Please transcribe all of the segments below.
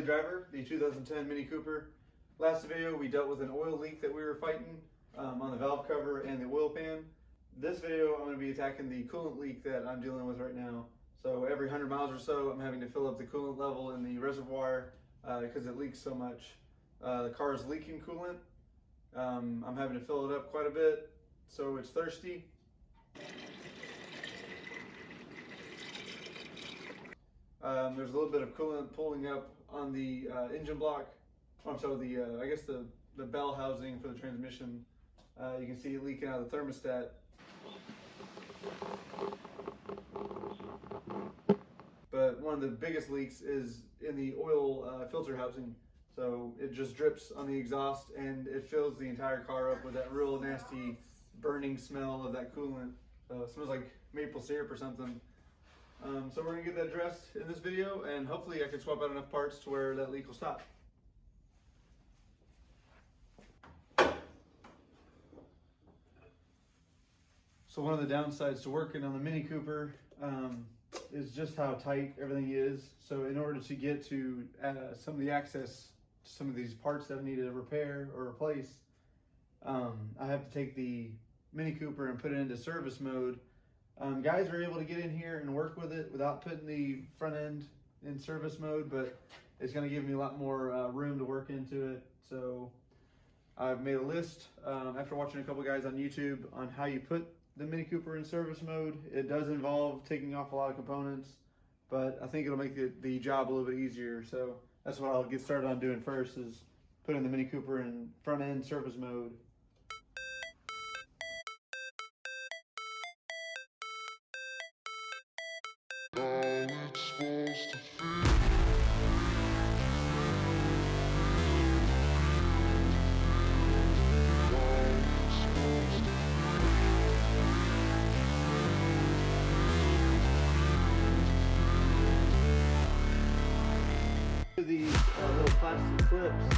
driver, the 2010 Mini Cooper. Last video we dealt with an oil leak that we were fighting on the valve cover and the oil pan. This video I'm going to be attacking the coolant leak that I'm dealing with right now. So every 100 miles or so I'm having to fill up the coolant level in the reservoir because it leaks so much. The car is leaking coolant. I'm having to fill it up quite a bit, so it's thirsty. There's a little bit of coolant pulling up on the engine block. Oh, I'm sorry, I guess the bell housing for the transmission. You can see it leaking out of the thermostat. But one of the biggest leaks is in the oil filter housing. So it just drips on the exhaust and it fills the entire car up with that real nasty burning smell of that coolant. It smells like maple syrup or something. So we're gonna get that addressed in this video, and hopefully I can swap out enough parts to where that leak will stop. So one of the downsides to working on the Mini Cooper is just how tight everything is. So in order to get to some of the access to some of these parts that I need to repair or replace, I have to take the Mini Cooper and put it into service mode. Guys are able to get in here and work with it without putting the front end in service mode, but it's going to give me a lot more room to work into it. So I've made a list after watching a couple guys on YouTube on how you put the Mini Cooper in service mode. It does involve taking off a lot of components, but I think it'll make the job a little bit easier. So that's what I'll get started on doing first, is putting the Mini Cooper in front end service mode. These little plastic clips,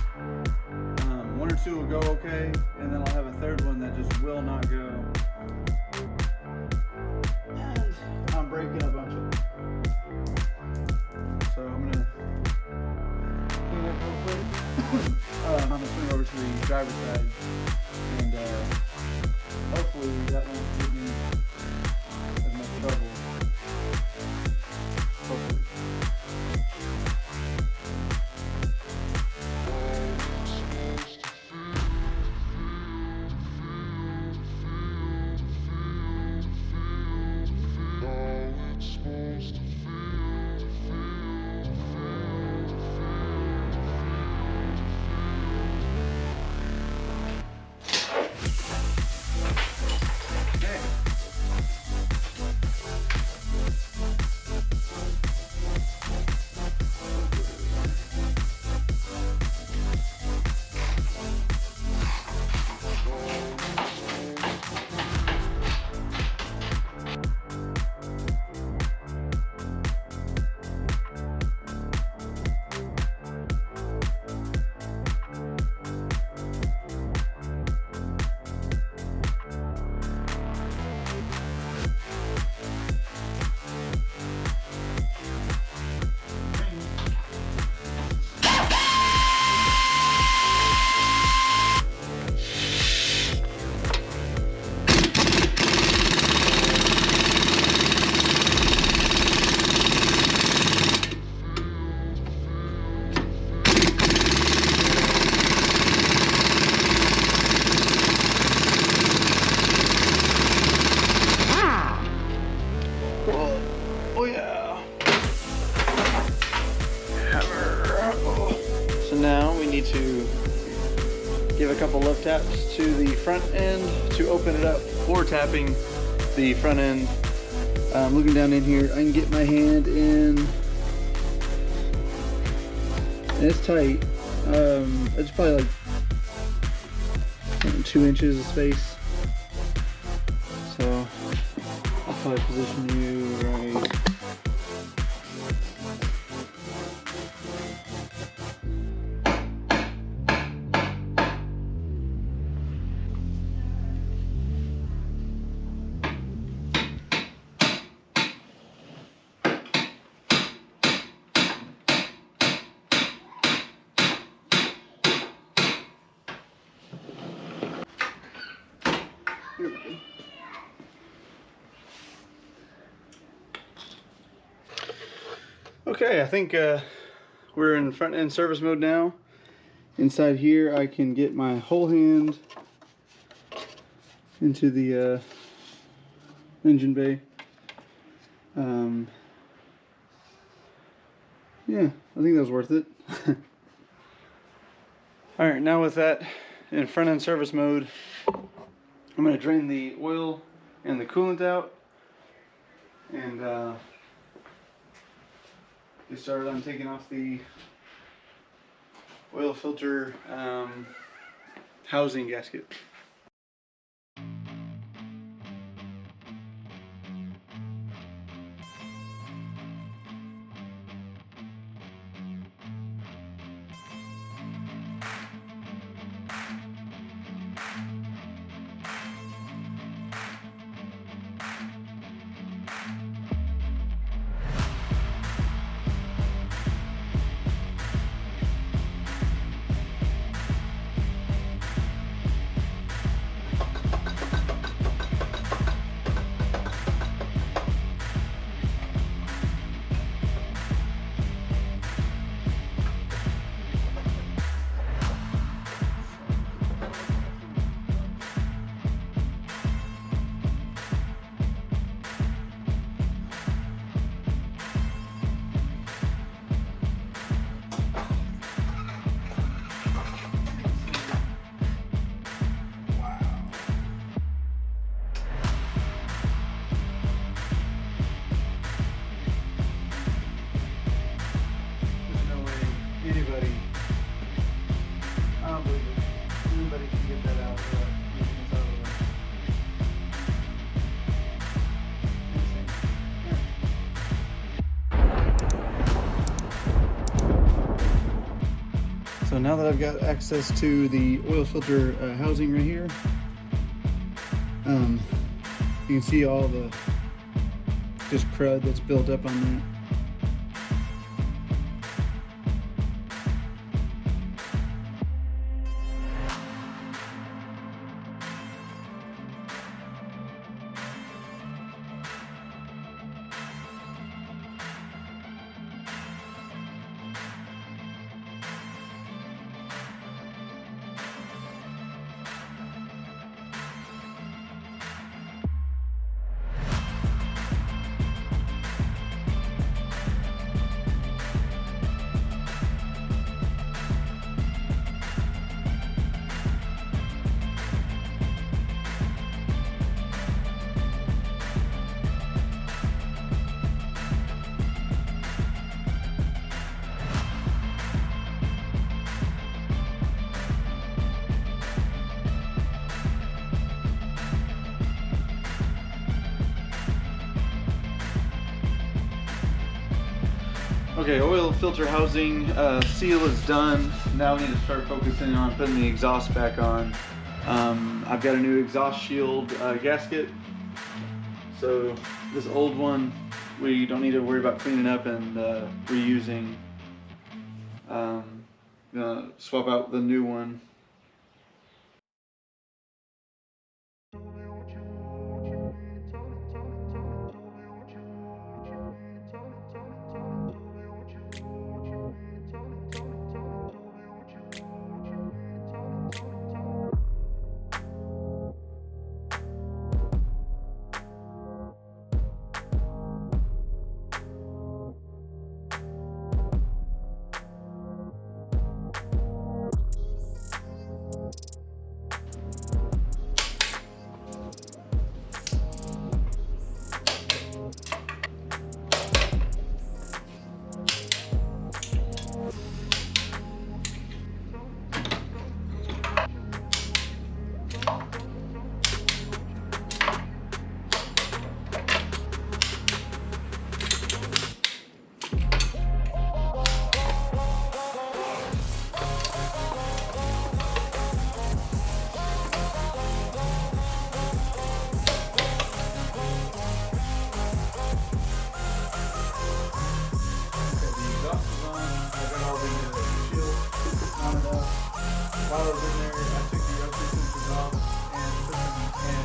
one or two will go okay, and then I'll have a third one that just will not go. And I'm breaking a bunch of them. So I'm gonna clean up real quick. I'm gonna turn over to the driver's side, and hopefully that won't give me as much trouble. Hopefully. Oh yeah. Hammer. So now we need to give a couple love taps to the front end to open it up, or tapping the front end. Looking down in here, I can get my hand in. And it's tight. It's probably like 2 inches of space. So I'll probably position you right. Okay, I think we're in front end service mode now. Inside here I can get my whole hand into the engine bay. Yeah, I think that was worth it. Alright, now with that in front end service mode, I'm going to drain the oil and the coolant out and get started on taking off the oil filter housing gasket. Anybody, I don't believe it. Anybody can get that out without using this other one. So now that I've got access to the oil filter housing right here, you can see all the just crud that's built up on that. Okay, oil filter housing seal is done. Now we need to start focusing on putting the exhaust back on. I've got a new exhaust shield gasket. So this old one, we don't need to worry about cleaning up and reusing. Gonna swap out the new one. While I was in there, I took the upper sensors off and put some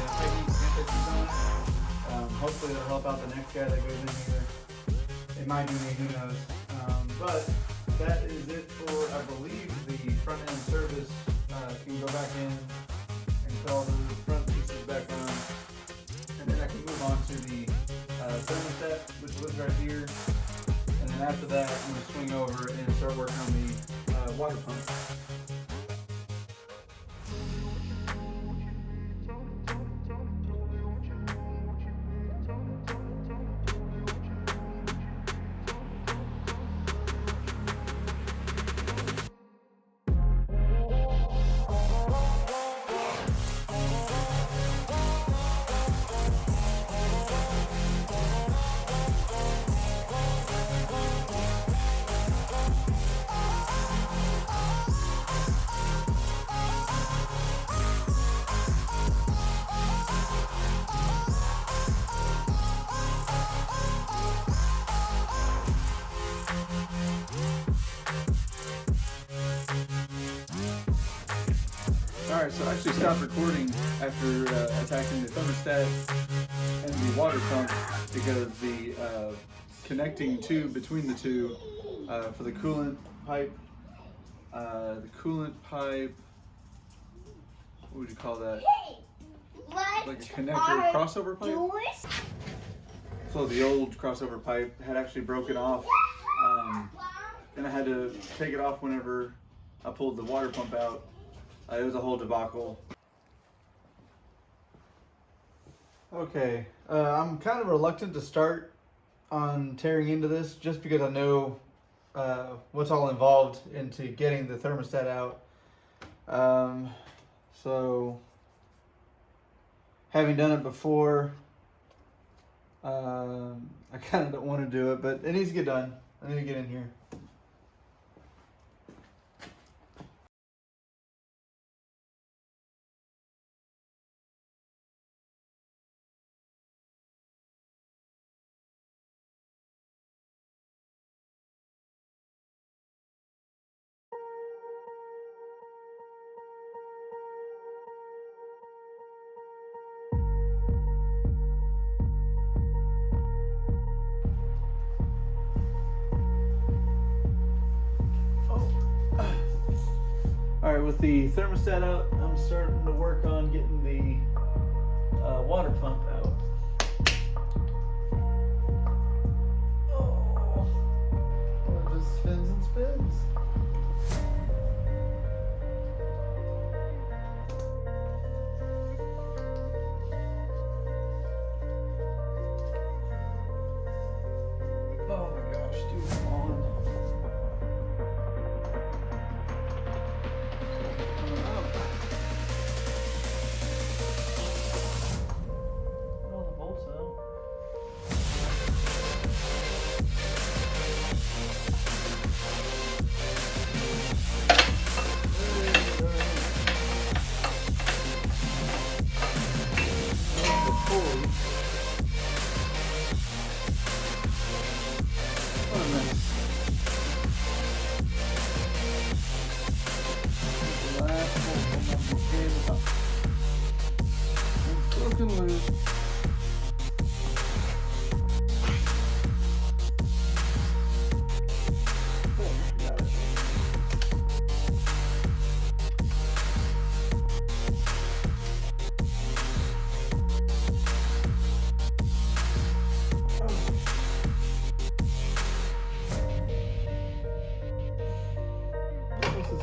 high heat anti-seize on it. Hopefully that'll help out the next guy that goes in here. It might do me, who knows. But that is it for, I believe, the front end service. Can go back in and put all the front pieces back on. And then I can move on to the thermostat, which lives right here. And then after that, I'm going to swing over and start working on the water pump. Alright, so I actually stopped recording after attacking the thermostat and the water pump because the connecting tube between the two for the coolant pipe, what would you call that? Like a connector crossover pipe? So the old crossover pipe had actually broken off, and I had to take it off whenever I pulled the water pump out. It was a whole debacle. Okay, I'm kind of reluctant to start on tearing into this just because I know what's all involved into getting the thermostat out. So, having done it before, I kind of don't want to do it, but it needs to get done. I need to get in here. Alright, with the thermostat out, I'm starting to work on getting the water pump out. Oh, it just spins and spins. Oh my gosh, dude, come on.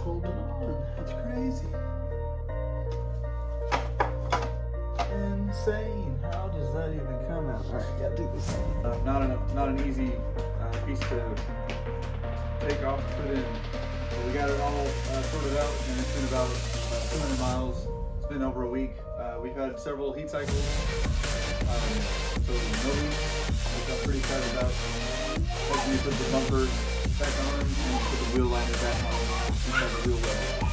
Holding on. That's crazy. Insane. How does that even come out? All right, gotta do this thing. Not an easy piece to take off and put in. But we got it all sorted out, and it's been about 200 miles. It's been over a week. We've had several heat cycles, so no leaks, which I'm pretty excited about. Hopefully, put the bumper back on and put the wheel liner back on inside the wheel well.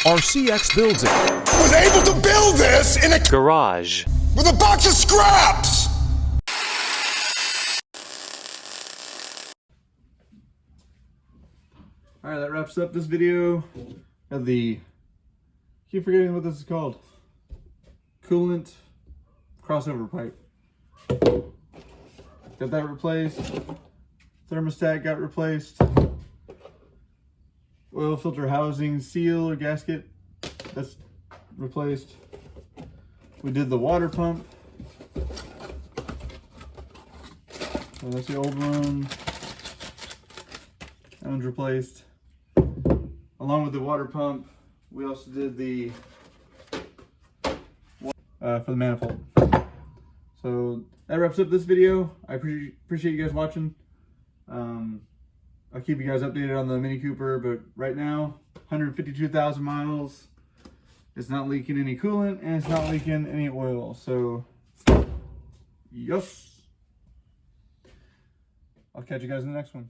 RCX builds it. Was able to build this in a Garage. with a box of scraps. All right, that wraps up this video of the, keep forgetting what this is called. Coolant crossover pipe. Got that replaced. Thermostat got replaced. Oil filter housing seal or gasket, that's replaced. We did the water pump. So that's the old one. That one's replaced. Along with the water pump, we also did the for the manifold. So that wraps up this video. I appreciate you guys watching. I'll keep you guys updated on the Mini Cooper, but right now, 152,000 miles. It's not leaking any coolant and it's not leaking any oil. So, yes. I'll catch you guys in the next one.